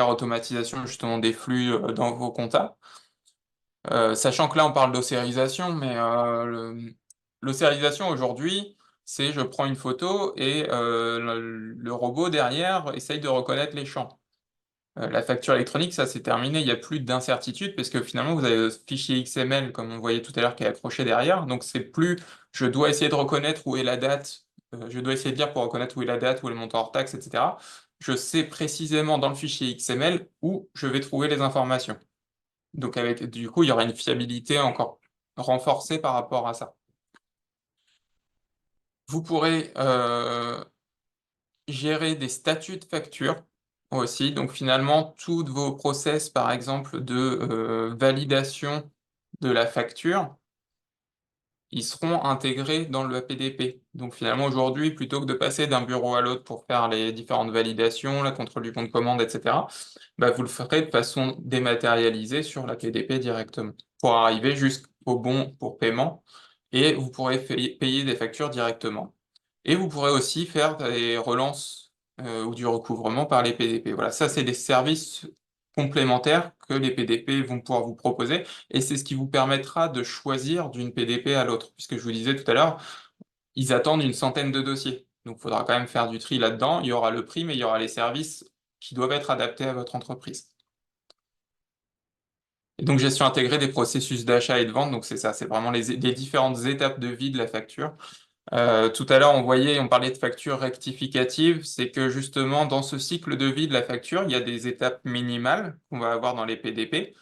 automatisation justement des flux dans vos comptas. Sachant que là on parle d'ossérisation, mais l'ossérisation aujourd'hui, c'est je prends une photo et le robot derrière essaye de reconnaître les champs. La facture électronique, ça c'est terminé, il n'y a plus d'incertitude parce que finalement vous avez le fichier XML comme on voyait tout à l'heure qui est accroché derrière, donc c'est plus je dois essayer de reconnaître où est la date, je dois essayer de dire pour reconnaître où est la date, où est le montant hors taxe, etc. Je sais précisément dans le fichier XML où je vais trouver les informations. Donc du coup il y aura une fiabilité encore renforcée par rapport à ça. Vous pourrez gérer des statuts de facture aussi. Donc finalement, tous vos process, par exemple, de validation de la facture, ils seront intégrés dans le PDP. Donc finalement, aujourd'hui, plutôt que de passer d'un bureau à l'autre pour faire les différentes validations, la contrôle du bon de commande, etc., vous le ferez de façon dématérialisée sur la PDP directement, pour arriver jusqu'au bon pour paiement, et vous pourrez payer des factures directement. Et vous pourrez aussi faire des relances ou du recouvrement par les PDP. Voilà, ça, c'est des services complémentaires que les PDP vont pouvoir vous proposer. Et c'est ce qui vous permettra de choisir d'une PDP à l'autre. Puisque je vous disais tout à l'heure, ils attendent une centaine de dossiers. Donc, il faudra quand même faire du tri là-dedans. Il y aura le prix, mais il y aura les services qui doivent être adaptés à votre entreprise. Et donc, gestion intégrée des processus d'achat et de vente. Donc, c'est ça, c'est vraiment les différentes étapes de vie de la facture. Tout à l'heure, on parlait de facture rectificative, c'est que justement, dans ce cycle de vie de la facture, il y a des étapes minimales qu'on va avoir dans les PDP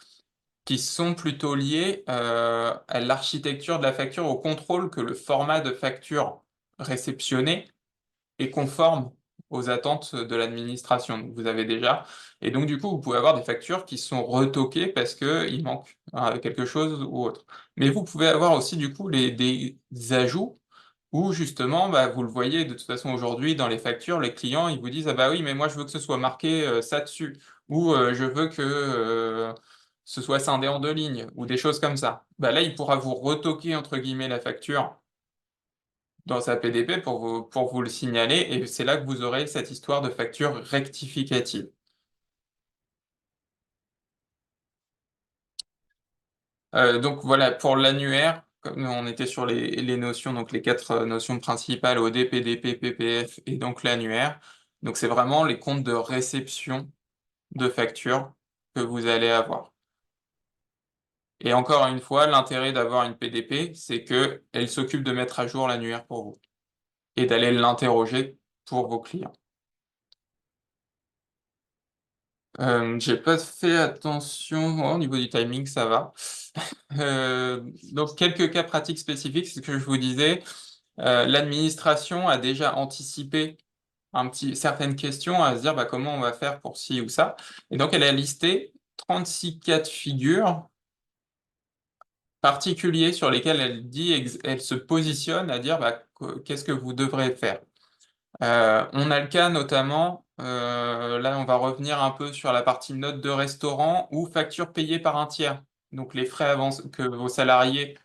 qui sont plutôt liées à l'architecture de la facture, au contrôle que le format de facture réceptionné est conforme aux attentes de l'administration. Donc, vous avez déjà. Et donc, du coup, vous pouvez avoir des factures qui sont retoquées parce qu'il manque quelque chose ou autre. Mais vous pouvez avoir aussi, du coup, des ajouts ou justement, vous le voyez de toute façon aujourd'hui dans les factures, les clients, ils vous disent, ah bah oui, mais moi je veux que ce soit marqué ça dessus, ou je veux que ce soit scindé en deux lignes, ou des choses comme ça. Là, il pourra vous retoquer, entre guillemets, la facture dans sa PDP pour vous le signaler, et c'est là que vous aurez cette histoire de facture rectificative. Donc voilà, pour l'annuaire, comme on était sur les notions, donc les quatre notions principales, OD, PDP, PPF et donc l'annuaire. Donc c'est vraiment les comptes de réception de factures que vous allez avoir. Et encore une fois, l'intérêt d'avoir une PDP, c'est qu'elle s'occupe de mettre à jour l'annuaire pour vous et d'aller l'interroger pour vos clients. J'ai pas fait attention. Oh, au niveau du timing, ça va. Donc, quelques cas pratiques spécifiques, c'est ce que je vous disais. L'administration a déjà anticipé certaines questions à se dire comment on va faire pour ci ou ça. Et donc, elle a listé 36 cas de figure particuliers sur lesquels elle se positionne à dire qu'est-ce que vous devrez faire. On a le cas notamment, là on va revenir un peu sur la partie note de restaurant ou facture payée par un tiers. Donc les frais que vos salariés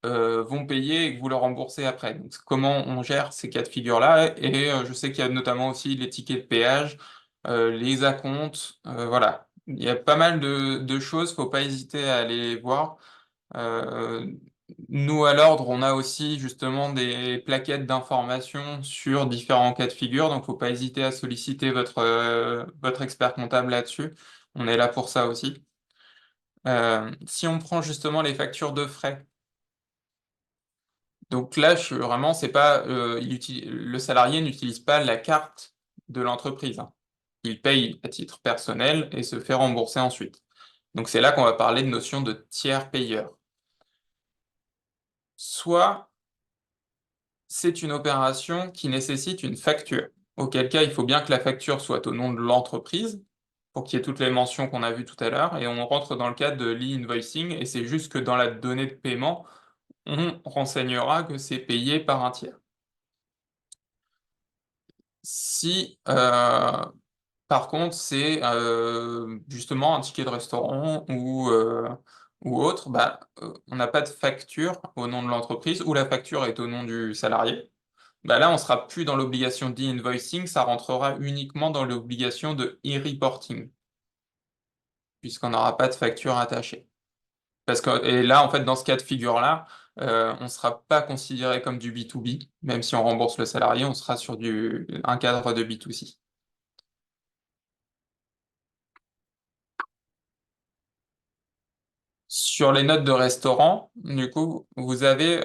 vont payer et que vous leur remboursez après. Donc comment on gère ces cas de figure-là? Et je sais qu'il y a notamment aussi les tickets de péage les acomptes, voilà. Il y a pas mal de choses, faut pas hésiter à aller voir. Euh, Nous, à l'ordre, on a aussi justement des plaquettes d'informations sur différents cas de figure, donc faut pas hésiter à solliciter votre expert comptable là-dessus. On est là pour ça aussi. Si on prend justement les factures de frais, donc là, vraiment, c'est pas, le salarié n'utilise pas la carte de l'entreprise, hein. Il paye à titre personnel et se fait rembourser ensuite. Donc c'est là qu'on va parler de notion de tiers payeur. Soit c'est une opération qui nécessite une facture, auquel cas il faut bien que la facture soit au nom de l'entreprise, pour qu'il y ait toutes les mentions qu'on a vues tout à l'heure, et on rentre dans le cadre de l'e-invoicing, et c'est juste que dans la donnée de paiement, on renseignera que c'est payé par un tiers. Si par contre c'est justement un ticket de restaurant ou autre, bah, on n'a pas de facture au nom de l'entreprise, ou la facture est au nom du salarié. Bah là, on sera plus dans l'obligation d'e-invoicing, ça rentrera uniquement dans l'obligation de e-reporting, puisqu'on n'aura pas de facture attachée. Et là, en fait, dans ce cas de figure-là, on ne sera pas considéré comme du B2B, même si on rembourse le salarié, on sera sur un cadre de B2C. Sur les notes de restaurant, du coup, vous avez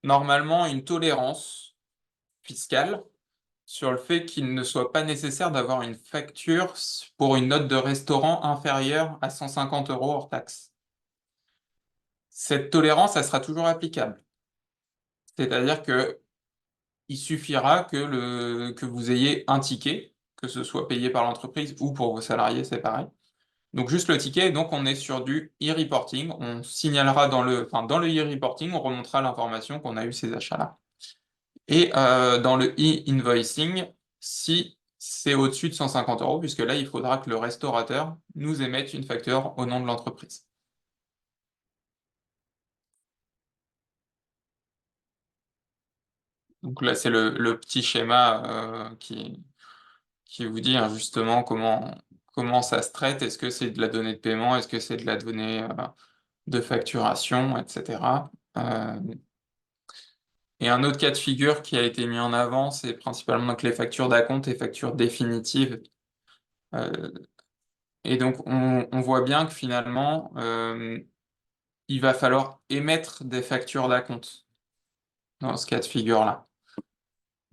normalement une tolérance fiscale sur le fait qu'il ne soit pas nécessaire d'avoir une facture pour une note de restaurant inférieure à 150 € hors taxe. Cette tolérance, elle sera toujours applicable. C'est-à-dire que il suffira que vous ayez un ticket, que ce soit payé par l'entreprise ou pour vos salariés, c'est pareil. Donc juste le ticket, donc on est sur du e-reporting. On signalera dans le e-reporting, on remontera l'information qu'on a eu ces achats-là. Et dans le e-invoicing, si c'est au-dessus de 150 €, puisque là, il faudra que le restaurateur nous émette une facture au nom de l'entreprise. Donc là, c'est le petit schéma qui vous dit, hein, justement comment ça se traite. Est-ce que c'est de la donnée de paiement? Est-ce que c'est de la donnée de facturation, etc. Et un autre cas de figure qui a été mis en avant, c'est principalement donc les factures d'acompte et factures définitives. Euh, et donc, on voit bien que finalement, il va falloir émettre des factures d'acompte dans ce cas de figure-là.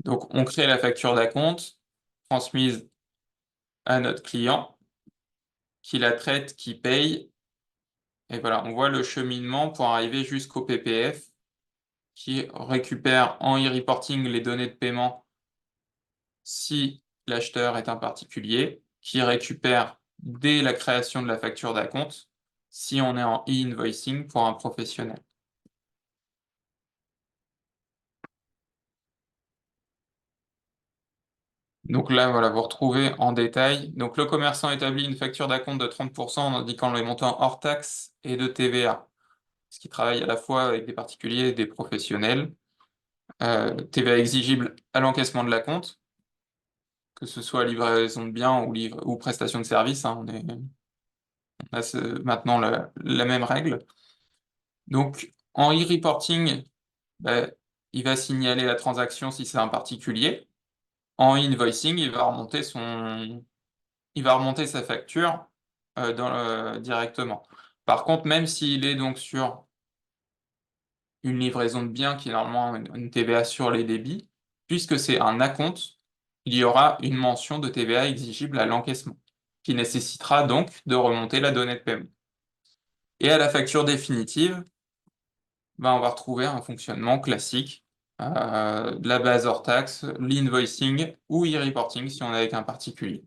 Donc, on crée la facture d'acompte transmise à notre client, qui la traite, qui paye. Et voilà, on voit le cheminement pour arriver jusqu'au PPF, qui récupère en e-reporting les données de paiement si l'acheteur est un particulier, qui récupère dès la création de la facture d'acompte si on est en e-invoicing pour un professionnel. Donc là, voilà, vous retrouvez en détail. Donc le commerçant établit une facture d'acompte de 30% en indiquant les montants hors taxes et de TVA, ce qui travaille à la fois avec des particuliers et des professionnels. TVA exigible à l'encaissement de l'acompte, que ce soit livraison de biens ou prestation de services, hein, on a maintenant la même règle. Donc en e-reporting, bah, il va signaler la transaction si c'est un particulier. En invoicing, il va remonter sa facture directement. Par contre, même s'il est donc sur une livraison de biens qui est normalement une TVA sur les débits, puisque c'est un acompte, il y aura une mention de TVA exigible à l'encaissement, qui nécessitera donc de remonter la donnée de paiement. Et à la facture définitive, ben, on va retrouver un fonctionnement classique, de la base hors taxe, l'invoicing ou e-reporting si on est avec un particulier.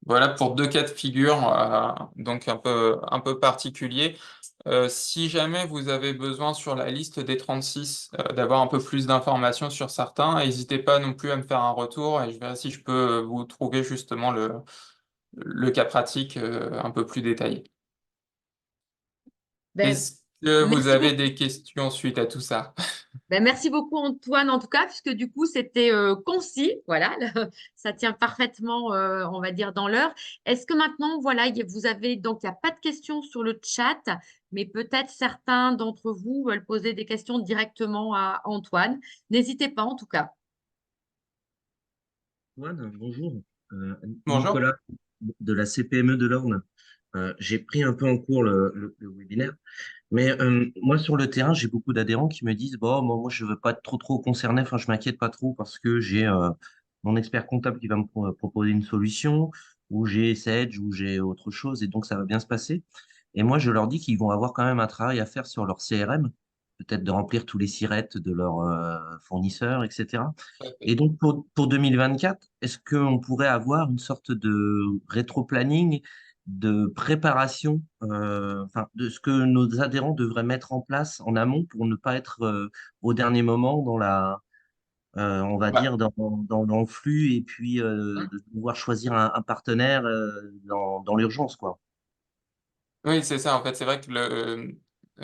Voilà pour deux cas de figure, donc un peu particuliers. Si jamais vous avez besoin sur la liste des 36 d'avoir un peu plus d'informations sur certains, n'hésitez pas non plus à me faire un retour et je verrai si je peux vous trouver justement le cas pratique un peu plus détaillé. Ben, que vous Merci avez beaucoup. des questions suite à tout ça? Ben, merci beaucoup Antoine en tout cas, puisque du coup c'était concis, voilà, ça tient parfaitement, on va dire, dans l'heure. Est-ce que maintenant, voilà, vous avez, donc il n'y a pas de questions sur le chat, mais peut-être certains d'entre vous veulent poser des questions directement à Antoine. N'hésitez pas en tout cas. Bonjour. Euh, Bonjour. Nicolas de la CPME de l'Orne. J'ai pris un peu en cours le webinaire, mais moi sur le terrain, j'ai beaucoup d'adhérents qui me disent, bon, moi je veux pas être trop concerné, enfin je m'inquiète pas trop parce que j'ai mon expert comptable qui va me proposer une solution, ou j'ai Sage, ou j'ai autre chose, et donc ça va bien se passer. Et moi je leur dis qu'ils vont avoir quand même un travail à faire sur leur CRM, peut-être de remplir tous les sirettes de leurs fournisseurs, etc. Et donc, pour 2024, est-ce qu'on pourrait avoir une sorte de rétro-planning, de préparation, enfin, de ce que nos adhérents devraient mettre en place en amont pour ne pas être au dernier moment dans on va Bah, dire, dans le flux, et puis de pouvoir choisir un partenaire dans l'urgence, quoi. oui, c'est ça. En fait, c'est vrai que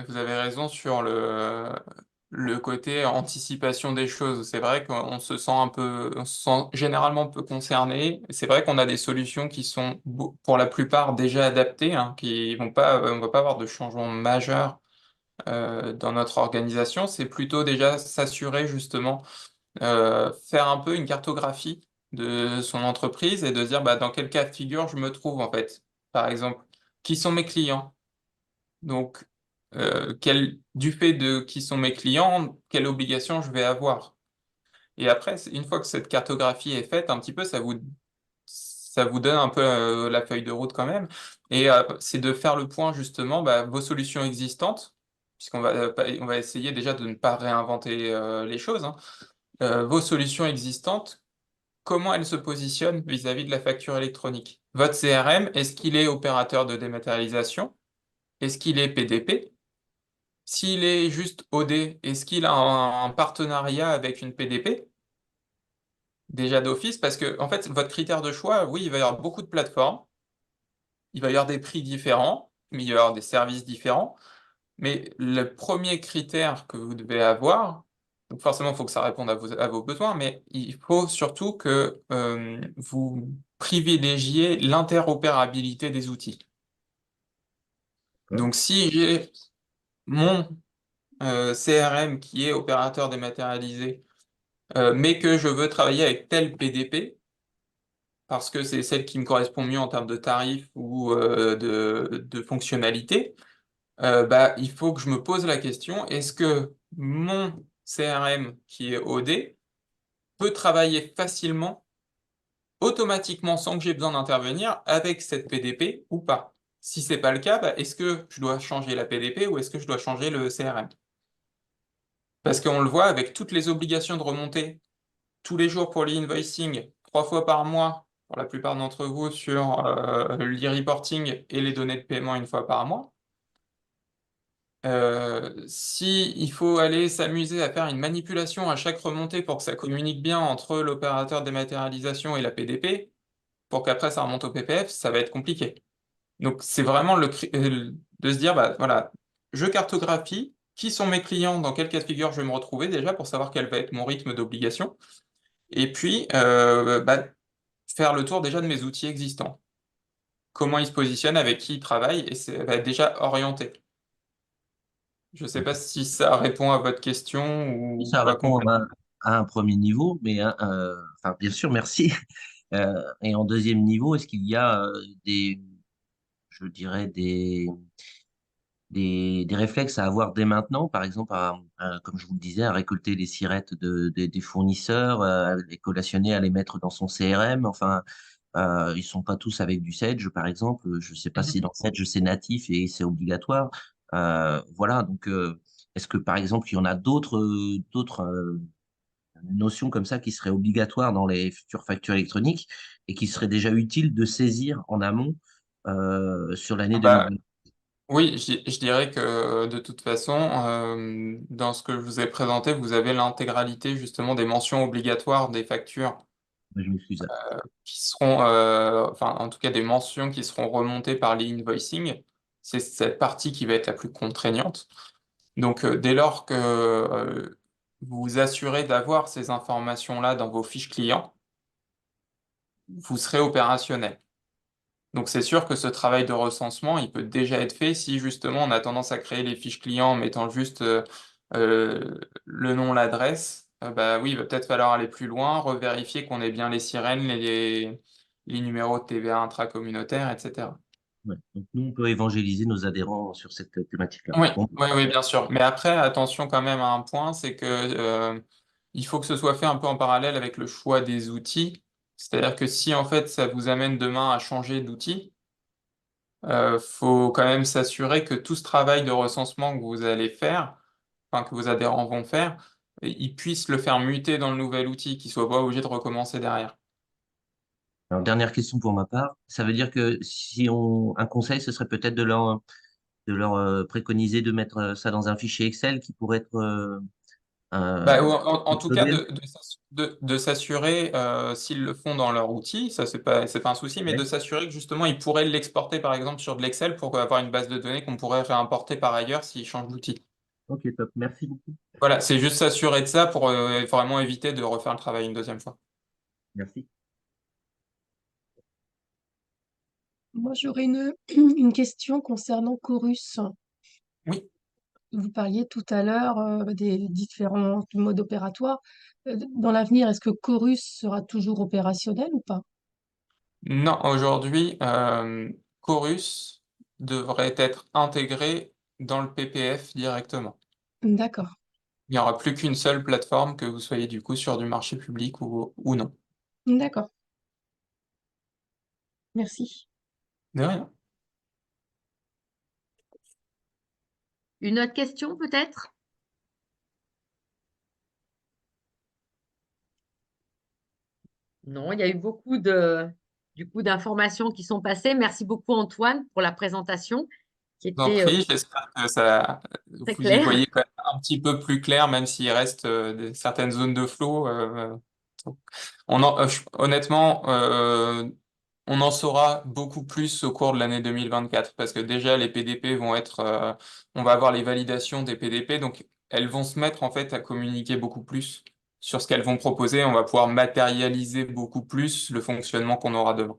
vous avez raison sur le côté anticipation des choses. C'est vrai qu'on se sent on se sent généralement peu concerné. C'est vrai qu'on a des solutions qui sont pour la plupart déjà adaptées, hein, qui vont pas, on va pas avoir de changement majeur dans notre organisation. C'est plutôt déjà s'assurer justement, faire un peu une cartographie de son entreprise et de se dire bah, dans quel cas de figure je me trouve en fait. Par exemple, qui sont mes clients? Donc, du fait de qui sont mes clients, quelle obligation je vais avoir. Et après, une fois que cette cartographie est faite, un petit peu, ça vous donne un peu la feuille de route quand même. Et c'est de faire le point justement, bah, vos solutions existantes, puisqu'on va, on va essayer déjà de ne pas réinventer les choses, hein. Vos solutions existantes, comment elles se positionnent vis-à-vis de la facture électronique? Votre CRM, est-ce qu'il est opérateur de dématérialisation? Est-ce qu'il est PDP? S'il est juste OD, est-ce qu'il a un partenariat avec une PDP déjà d'office? Parce que, en fait, votre critère de choix, oui, il va y avoir beaucoup de plateformes, il va y avoir des prix différents, mais il va y avoir des services différents. Mais le premier critère que vous devez avoir, donc forcément, il faut que ça réponde à vos besoins, mais il faut surtout que vous privilégiez l'interopérabilité des outils. D'accord. Donc, si j'ai mon CRM qui est opérateur dématérialisé, mais que je veux travailler avec tel PDP, parce que c'est celle qui me correspond mieux en termes de tarifs ou de fonctionnalités, bah, il faut que je me pose la question, est-ce que mon CRM qui est OD peut travailler facilement, automatiquement, sans que j'ai besoin d'intervenir avec cette PDP ou pas? Si c'est pas le cas, bah, est-ce que je dois changer la PDP ou est-ce que je dois changer le CRM? Parce qu'on le voit avec toutes les obligations de remontée tous les jours pour l'e-invoicing, 3 fois par mois pour la plupart d'entre vous sur l'e-reporting et les données de paiement 1 fois par mois. Si il faut aller s'amuser à faire une manipulation à chaque remontée pour que ça communique bien entre l'opérateur dématérialisation et la PDP, pour qu'après ça remonte au PPF, ça va être compliqué. Donc c'est vraiment de se dire, bah voilà, je cartographie qui sont mes clients, dans quel cas de figure je vais me retrouver déjà pour savoir quel va être mon rythme d'obligation. Et puis, bah, faire le tour déjà de mes outils existants. Comment ils se positionnent, avec qui ils travaillent, et ça va être déjà orienté. Je ne sais pas si ça répond à votre question Oui, ou ça pas répond complètement. à un premier niveau, mais enfin, bien sûr, merci. Et en deuxième niveau, est-ce qu'il y a je dirais, des réflexes à avoir dès maintenant, par exemple, comme je vous le disais, à récolter les sirettes des fournisseurs, à les collationner, à les mettre dans son CRM. Enfin, ils sont pas tous avec du Sage, par exemple. Je sais pas si Mhm. dans Sage c'est natif et c'est obligatoire. Voilà. Donc, est-ce que par exemple il y en a d'autres notions comme ça qui seraient obligatoires dans les futures factures électroniques et qui seraient déjà utiles de saisir en amont sur l'année Ah bah, 2020? oui, je dirais que de toute façon, dans ce que je vous ai présenté, vous avez l'intégralité justement des mentions obligatoires des factures Je m'excuse. qui seront, enfin en tout cas des mentions qui seront remontées par l'e-invoicing. c'est cette partie qui va être la plus contraignante. Donc, dès lors que vous vous assurez d'avoir ces informations-là dans vos fiches clients, vous serez opérationnel. Donc, c'est sûr que ce travail de recensement, il peut déjà être fait si justement on a tendance à créer les fiches clients en mettant juste le nom, l'adresse. Bah oui, il va peut-être falloir aller plus loin, revérifier qu'on ait bien les sirènes, les numéros de TVA intracommunautaires, etc. Ouais. Donc, nous, on peut évangéliser nos adhérents sur cette thématique-là. Oui, Bon, oui, oui, bien sûr. Mais après, attention quand même à un point, c'est que il faut que ce soit fait un peu en parallèle avec le choix des outils. C'est-à-dire que si en fait ça vous amène demain à changer d'outil, faut quand même s'assurer que tout ce travail de recensement que vous allez faire, enfin que vos adhérents vont faire, ils puissent le faire muter dans le nouvel outil, qu'ils soient pas obligés de recommencer derrière. alors, dernière question pour ma part. Ça veut dire que si un conseil, ce serait peut-être de leur préconiser de mettre ça dans un fichier Excel qui pourrait être Bah, euh, en tout cas, custodiel. de s'assurer, s'ils le font dans leur outil, ça c'est pas un souci, mais de Ouais. s'assurer que justement ils pourraient l'exporter par exemple sur de l'Excel pour avoir une base de données qu'on pourrait réimporter par ailleurs s'ils changent d'outil. Ok, top. Merci beaucoup. Voilà, c'est juste s'assurer de ça pour vraiment éviter de refaire le travail une deuxième fois. Merci. Moi, j'aurais une question concernant Chorus. Oui. Vous parliez tout à l'heure des différents modes opératoires. Dans l'avenir, est-ce que Chorus sera toujours opérationnel ou pas? Non, aujourd'hui, Chorus devrait être intégré dans le PPF directement. D'accord, Il n'y aura plus qu'une seule plateforme, que vous soyez du coup sur du marché public ou non. d'accord. Merci. De rien. Une autre question peut-être? Non, il y a eu beaucoup du coup, d'informations qui sont passées. Merci beaucoup, Antoine, pour la présentation qui Je vous en était prie, j'espère que très vous y claire. voyez quand même un petit peu plus clair, même s'il reste certaines zones de flou. Honnêtement, on en saura beaucoup plus au cours de l'année 2024 parce que déjà les PDP on va avoir les validations des PDP, donc elles vont se mettre en fait à communiquer beaucoup plus sur ce qu'elles vont proposer. On va pouvoir matérialiser beaucoup plus le fonctionnement qu'on aura demain.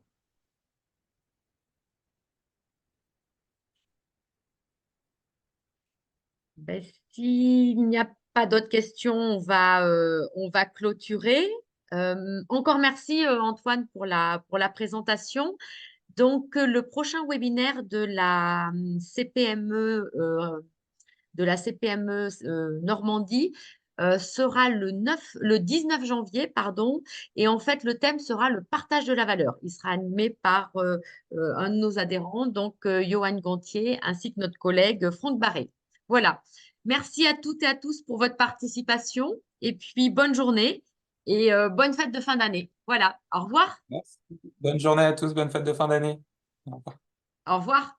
Ben, s'il n'y a pas d'autres questions, on va clôturer. Encore merci, Antoine, pour la présentation. Donc, le prochain webinaire de la CPME Normandie sera le 19 janvier, pardon. Et en fait, le thème sera le partage de la valeur. Il sera animé par un de nos adhérents, donc Johan Gontier, ainsi que notre collègue Franck Barré. Voilà. Merci à toutes et à tous pour votre participation. Et puis, bonne journée et bonne fête de fin d'année. Voilà. Au revoir. Merci. Bonne journée à tous, bonne fête de fin d'année. Au revoir. Au revoir.